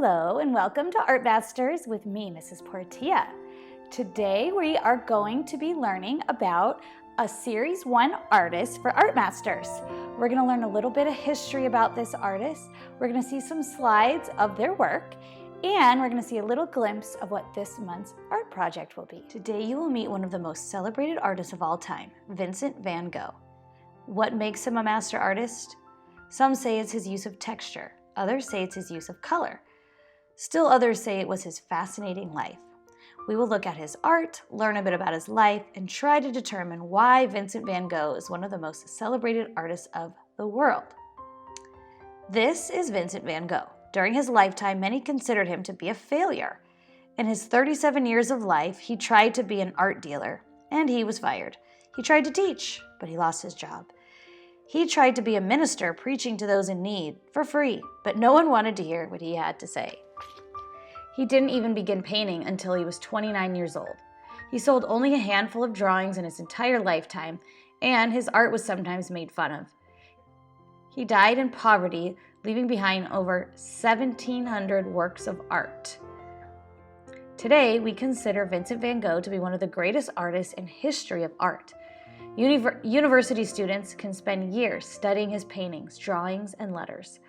Hello and welcome to Art Masters with me, Mrs. Portilla. Today we are going to be learning about a Series 1 artist for Art Masters. We're going to learn a little bit of history about this artist. We're going to see some slides of their work, and we're going to see a little glimpse of what this month's art project will be. Today you will meet one of the most celebrated artists of all time, Vincent van Gogh. What makes him a master artist? Some say it's his use of texture. Others say it's his use of color. Still others say it was his fascinating life. We will look at his art, learn a bit about his life, and try to determine why Vincent van Gogh is one of the most celebrated artists of the world. This is Vincent van Gogh. During his lifetime, many considered him to be a failure. In his 37 years of life, he tried to be an art dealer, and he was fired. He tried to teach, but he lost his job. He tried to be a minister, preaching to those in need for free, but no one wanted to hear what he had to say. He didn't even begin painting until he was 29 years old. He sold only a handful of drawings in his entire lifetime, and his art was sometimes made fun of. He died in poverty, leaving behind over 1,700 works of art. Today, we consider Vincent van Gogh to be one of the greatest artists in history of art. University students can spend years studying his paintings, drawings, and letters.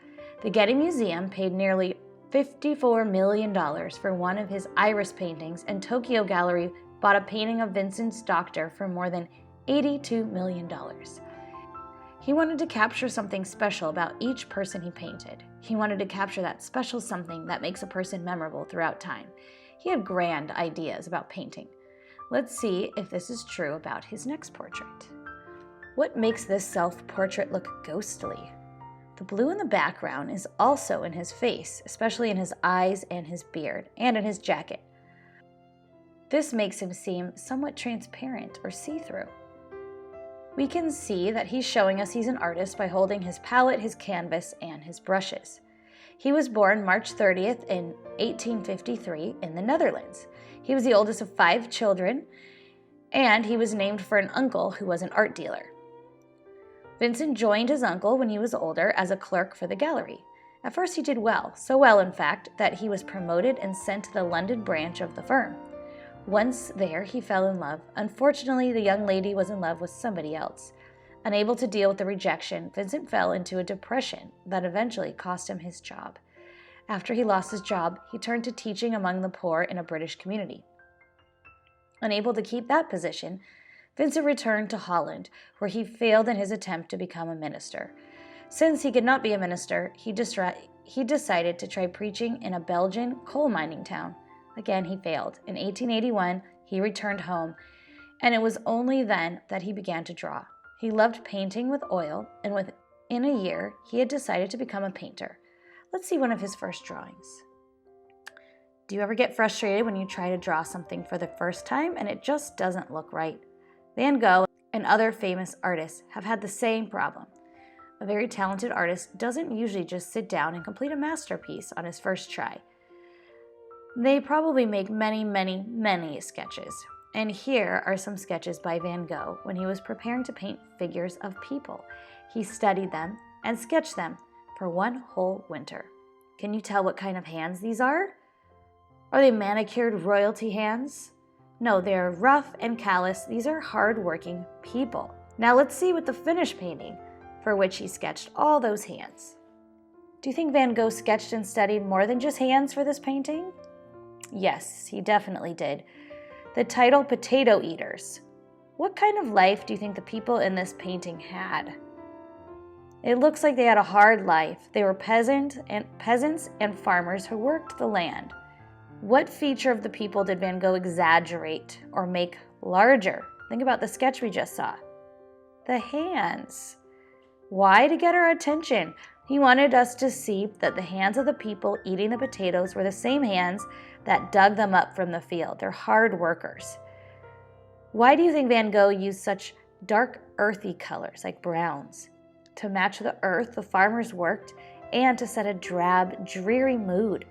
The Getty Museum paid nearly $54 million for one of his iris paintings, and Tokyo Gallery bought a painting of Vincent's doctor for more than $82 million. He wanted to capture something special about each person he painted. He wanted to capture that special something that makes a person memorable throughout time. He had grand ideas about painting. Let's see if this is true about his next portrait. What makes this self-portrait look ghostly? The blue in the background is also in his face, especially in his eyes and his beard, and in his jacket. This makes him seem somewhat transparent or see-through. We can see that he's showing us he's an artist by holding his palette, his canvas, and his brushes. He was born March 30th in 1853 in the Netherlands. He was the oldest of 5 children, and he was named for an uncle who was an art dealer. Vincent joined his uncle when he was older as a clerk for the gallery. At first he did well, so well in fact that he was promoted and sent to the London branch of the firm. Once there, he fell in love. Unfortunately, the young lady was in love with somebody else. Unable to deal with the rejection, Vincent fell into a depression that eventually cost him his job. After he lost his job, he turned to teaching among the poor in a British community. Unable to keep that position, Vincent returned to Holland, where he failed in his attempt to become a minister. Since he could not be a minister, he decided to try preaching in a Belgian coal mining town. Again, he failed. In 1881, he returned home, and it was only then that he began to draw. He loved painting with oil, and within a year, he had decided to become a painter. Let's see one of his first drawings. Do you ever get frustrated when you try to draw something for the first time and it just doesn't look right? Van Gogh and other famous artists have had the same problem. A very talented artist doesn't usually just sit down and complete a masterpiece on his first try. They probably make many sketches. And here are some sketches by Van Gogh when he was preparing to paint figures of people. He studied them and sketched them for one whole winter. Can you tell what kind of hands these are? Are they manicured royalty hands? No, they're rough and callous. These are hard-working people. Now let's see what the finished painting, for which he sketched all those hands. Do you think Van Gogh sketched and studied more than just hands for this painting? Yes, he definitely did. The title, Potato Eaters. What kind of life do you think the people in this painting had? It looks like they had a hard life. They were peasants and farmers who worked the land. What feature of the people did Van Gogh exaggerate or make larger? Think about the sketch we just saw. The hands. Why? To get our attention. He wanted us to see that the hands of the people eating the potatoes were the same hands that dug them up from the field. They're hard workers. Why do you think Van Gogh used such dark, earthy colors like browns? To match the earth the farmers worked, and to set a drab, dreary mood.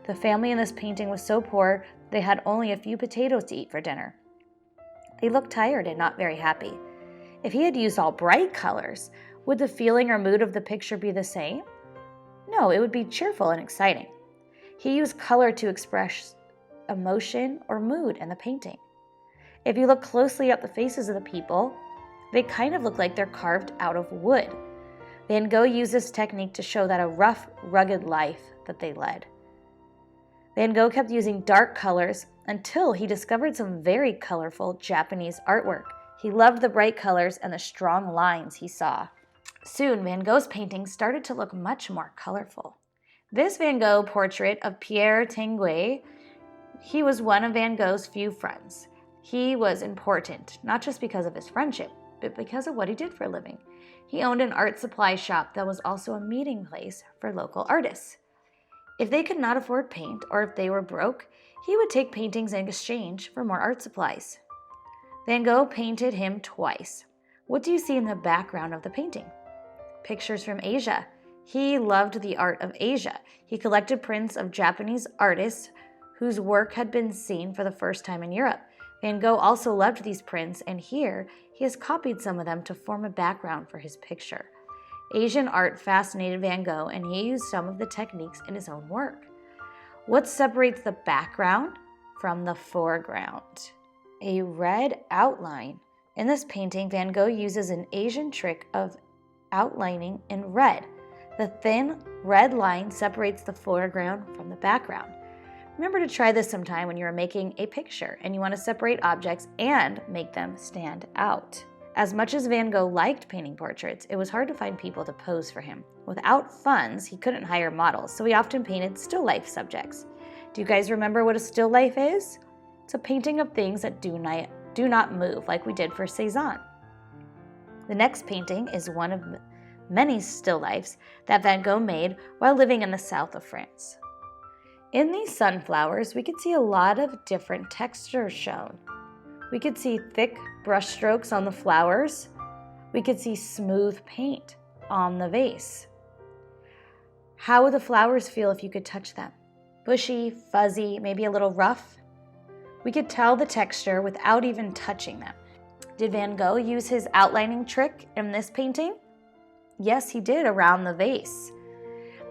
The family in this painting was so poor they had only a few potatoes to eat for dinner. They looked tired and not very happy. If he had used all bright colors, would the feeling or mood of the picture be the same? No, it would be cheerful and exciting. He used color to express emotion or mood in the painting. If you look closely at the faces of the people, they kind of look like they're carved out of wood. Van Gogh used this technique to show that a rough, rugged life that they led. Van Gogh kept using dark colors until he discovered some very colorful Japanese artwork. He loved the bright colors and the strong lines he saw. Soon, Van Gogh's paintings started to look much more colorful. This Van Gogh portrait of Pierre Tanguy, he was one of Van Gogh's few friends. He was important, not just because of his friendship, but because of what he did for a living. He owned an art supply shop that was also a meeting place for local artists. If they could not afford paint, or if they were broke, he would take paintings in exchange for more art supplies. Van Gogh painted him twice. What do you see in the background of the painting? Pictures from Asia. He loved the art of Asia. He collected prints of Japanese artists whose work had been seen for the first time in Europe. Van Gogh also loved these prints, and here he has copied some of them to form a background for his picture. Asian art fascinated Van Gogh, and he used some of the techniques in his own work. What separates the background from the foreground? A red outline. In this painting, Van Gogh uses an Asian trick of outlining in red. The thin red line separates the foreground from the background. Remember to try this sometime when you are making a picture and you want to separate objects and make them stand out. As much as Van Gogh liked painting portraits, it was hard to find people to pose for him. Without funds, he couldn't hire models, so he often painted still life subjects. Do you guys remember what a still life is? It's a painting of things that do not move, like we did for Cézanne. The next painting is one of many still lifes that Van Gogh made while living in the south of France. In these sunflowers, we could see a lot of different textures shown. We could see thick brush strokes on the flowers. We could see smooth paint on the vase. How would the flowers feel if you could touch them? Bushy, fuzzy, maybe a little rough? We could tell the texture without even touching them. Did Van Gogh use his outlining trick in this painting? Yes, he did, around the vase.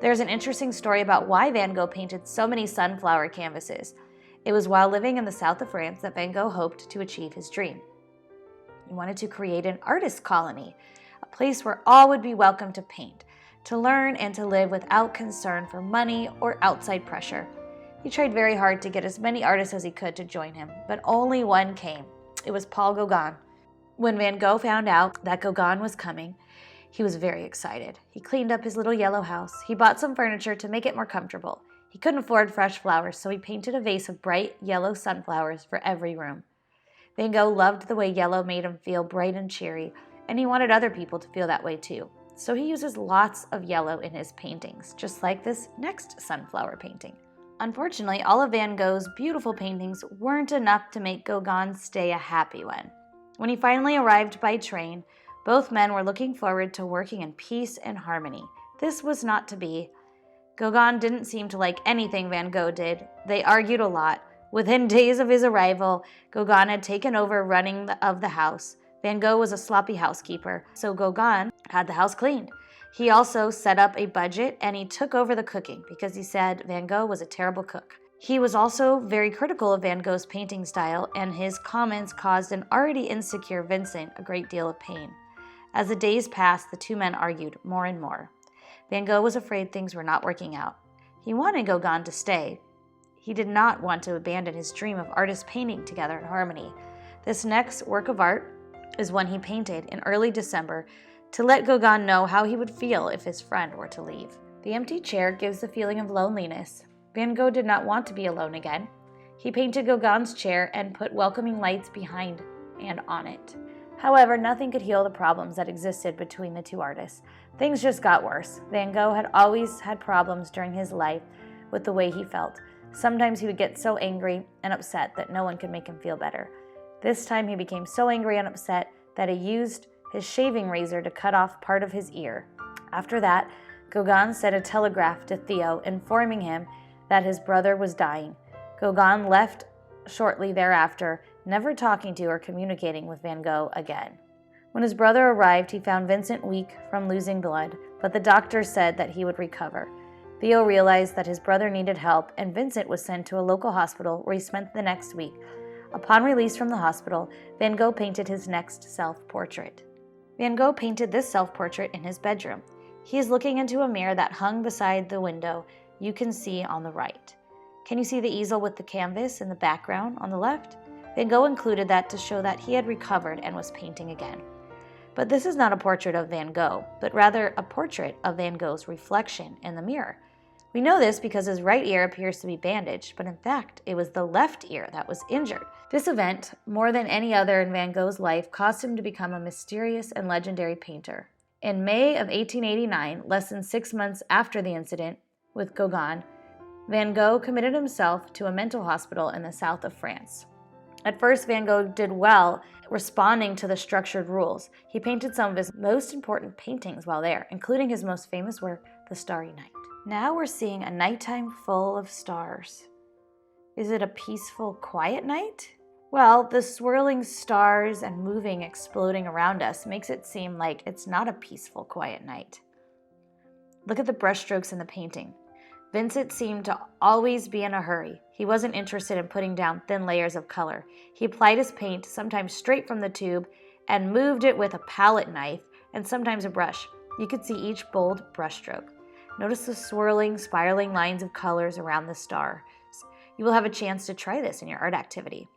There's an interesting story about why Van Gogh painted so many sunflower canvases. It was while living in the south of France that Van Gogh hoped to achieve his dream. He wanted to create an artist colony, a place where all would be welcome to paint, to learn and to live without concern for money or outside pressure. He tried very hard to get as many artists as he could to join him, but only one came. It was Paul Gauguin. When Van Gogh found out that Gauguin was coming, he was very excited. He cleaned up his little yellow house. He bought some furniture to make it more comfortable. He couldn't afford fresh flowers, so he painted a vase of bright yellow sunflowers for every room. Van Gogh loved the way yellow made him feel bright and cheery, and he wanted other people to feel that way too. So he uses lots of yellow in his paintings, just like this next sunflower painting. Unfortunately, all of Van Gogh's beautiful paintings weren't enough to make Gauguin's stay a happy one. When he finally arrived by train, both men were looking forward to working in peace and harmony. This was not to be. Gauguin didn't seem to like anything Van Gogh did. They argued a lot. Within days of his arrival, Gauguin had taken over running of the house. Van Gogh was a sloppy housekeeper, so Gauguin had the house cleaned. He also set up a budget and he took over the cooking because he said Van Gogh was a terrible cook. He was also very critical of Van Gogh's painting style, and his comments caused an already insecure Vincent a great deal of pain. As the days passed, the two men argued more and more. Van Gogh was afraid things were not working out. He wanted Gauguin to stay. He did not want to abandon his dream of artists painting together in harmony. This next work of art is one he painted in early December to let Gauguin know how he would feel if his friend were to leave. The empty chair gives the feeling of loneliness. Van Gogh did not want to be alone again. He painted Gauguin's chair and put welcoming lights behind and on it. However, nothing could heal the problems that existed between the two artists. Things just got worse. Van Gogh had always had problems during his life with the way he felt. Sometimes he would get so angry and upset that no one could make him feel better. This time he became so angry and upset that he used his shaving razor to cut off part of his ear. After that, Gauguin sent a telegraph to Theo informing him that his brother was dying. Gauguin left shortly thereafter, never talking to or communicating with Van Gogh again. When his brother arrived, he found Vincent weak from losing blood, but the doctor said that he would recover. Theo realized that his brother needed help, and Vincent was sent to a local hospital where he spent the next week. Upon release from the hospital, Van Gogh painted his next self-portrait. Van Gogh painted this self-portrait in his bedroom. He is looking into a mirror that hung beside the window you can see on the right. Can you see the easel with the canvas in the background on the left? Van Gogh included that to show that he had recovered and was painting again. But this is not a portrait of Van Gogh, but rather a portrait of Van Gogh's reflection in the mirror. We know this because his right ear appears to be bandaged, but in fact, it was the left ear that was injured. This event, more than any other in Van Gogh's life, caused him to become a mysterious and legendary painter. In May of 1889, less than 6 months after the incident with Gogh, Van Gogh committed himself to a mental hospital in the south of France. At first, Van Gogh did well, responding to the structured rules. He painted some of his most important paintings while there, including his most famous work, The Starry Night. Now we're seeing a nighttime full of stars. Is it a peaceful, quiet night? Well, the swirling stars and moving, exploding around us makes it seem like it's not a peaceful, quiet night. Look at the brushstrokes in the painting. Vincent seemed to always be in a hurry. He wasn't interested in putting down thin layers of color. He applied his paint, sometimes straight from the tube, and moved it with a palette knife and sometimes a brush. You could see each bold brushstroke. Notice the swirling, spiraling lines of colors around the stars. You will have a chance to try this in your art activity.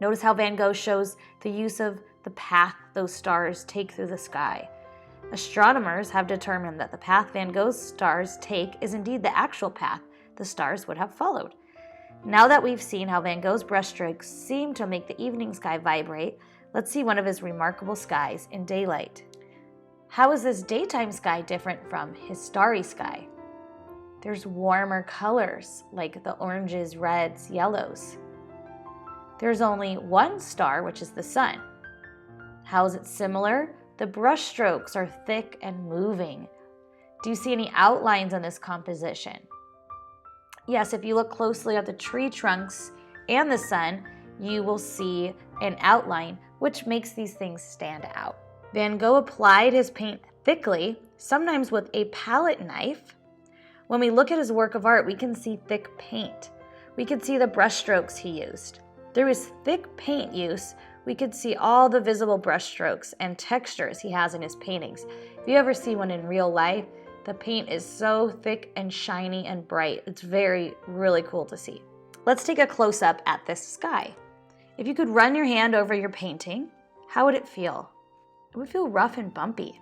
Notice how Van Gogh shows the use of the path those stars take through the sky. Astronomers have determined that the path Van Gogh's stars take is indeed the actual path the stars would have followed. Now that we've seen how Van Gogh's brushstrokes seem to make the evening sky vibrate, let's see one of his remarkable skies in daylight. How is this daytime sky different from his starry sky? There's warmer colors like the oranges, reds, yellows. There's only one star, which is the sun. How is it similar? The brush strokes are thick and moving. Do you see any outlines on this composition? Yes, if you look closely at the tree trunks and the sun, you will see an outline, which makes these things stand out. Van Gogh applied his paint thickly, sometimes with a palette knife. When we look at his work of art, we can see thick paint. We can see the brush strokes he used. Through his thick paint use, we could see all the visible brush strokes and textures he has in his paintings. If you ever see one in real life, the paint is so thick and shiny and bright. It's really cool to see. Let's take a close-up at this sky. If you could run your hand over your painting, how would it feel? It would feel rough and bumpy.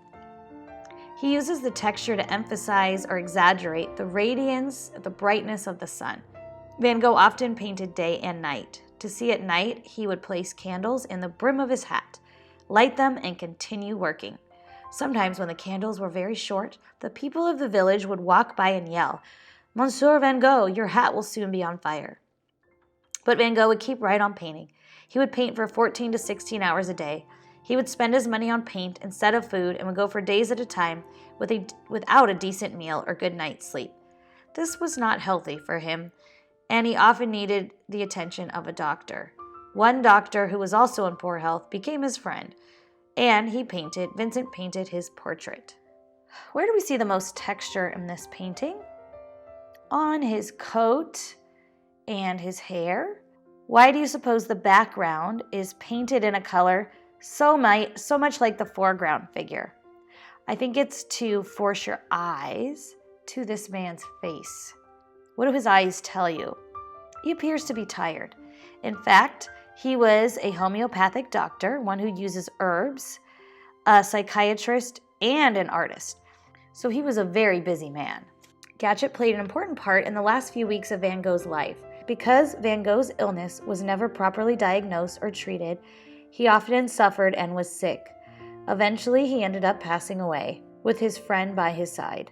He uses the texture to emphasize or exaggerate the radiance, the brightness of the sun. Van Gogh often painted day and night. To see at night, he would place candles in the brim of his hat, light them, and continue working. Sometimes when the candles were very short, the people of the village would walk by and yell, "Monsieur Van Gogh, your hat will soon be on fire." But Van Gogh would keep right on painting. He would paint for 14 to 16 hours a day. He would spend his money on paint instead of food and would go for days at a time without a decent meal or good night's sleep. This was not healthy for him, and he often needed the attention of a doctor. One doctor who was also in poor health became his friend, and Vincent painted his portrait. Where do we see the most texture in this painting? On his coat and his hair. Why do you suppose the background is painted in a color so much like the foreground figure? I think it's to force your eyes to this man's face. What do his eyes tell you? He appears to be tired. In fact, he was a homeopathic doctor, one who uses herbs, a psychiatrist, and an artist. So he was a very busy man. Gadget played an important part in the last few weeks of Van Gogh's life. Because Van Gogh's illness was never properly diagnosed or treated, he often suffered and was sick. Eventually, he ended up passing away, with his friend by his side.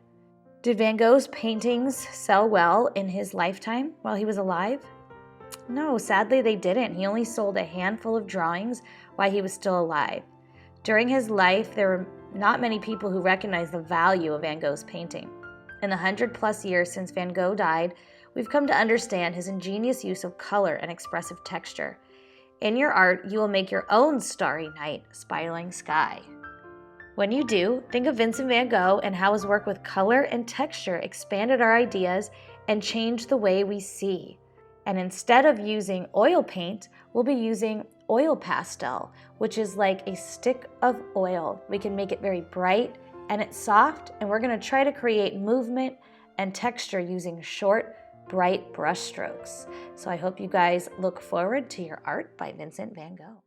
Did Van Gogh's paintings sell well in his lifetime while he was alive? No, sadly they didn't. He only sold a handful of drawings while he was still alive. During his life, there were not many people who recognized the value of Van Gogh's painting. In the 100+ years since Van Gogh died, we've come to understand his ingenious use of color and expressive texture. In your art, you will make your own starry night, spiraling sky. When you do, think of Vincent van Gogh and how his work with color and texture expanded our ideas and changed the way we see. And instead of using oil paint, we'll be using oil pastel, which is like a stick of oil. We can make it very bright and it's soft, and we're going to try to create movement and texture using short, bright brush strokes. So I hope you guys look forward to your art by Vincent van Gogh.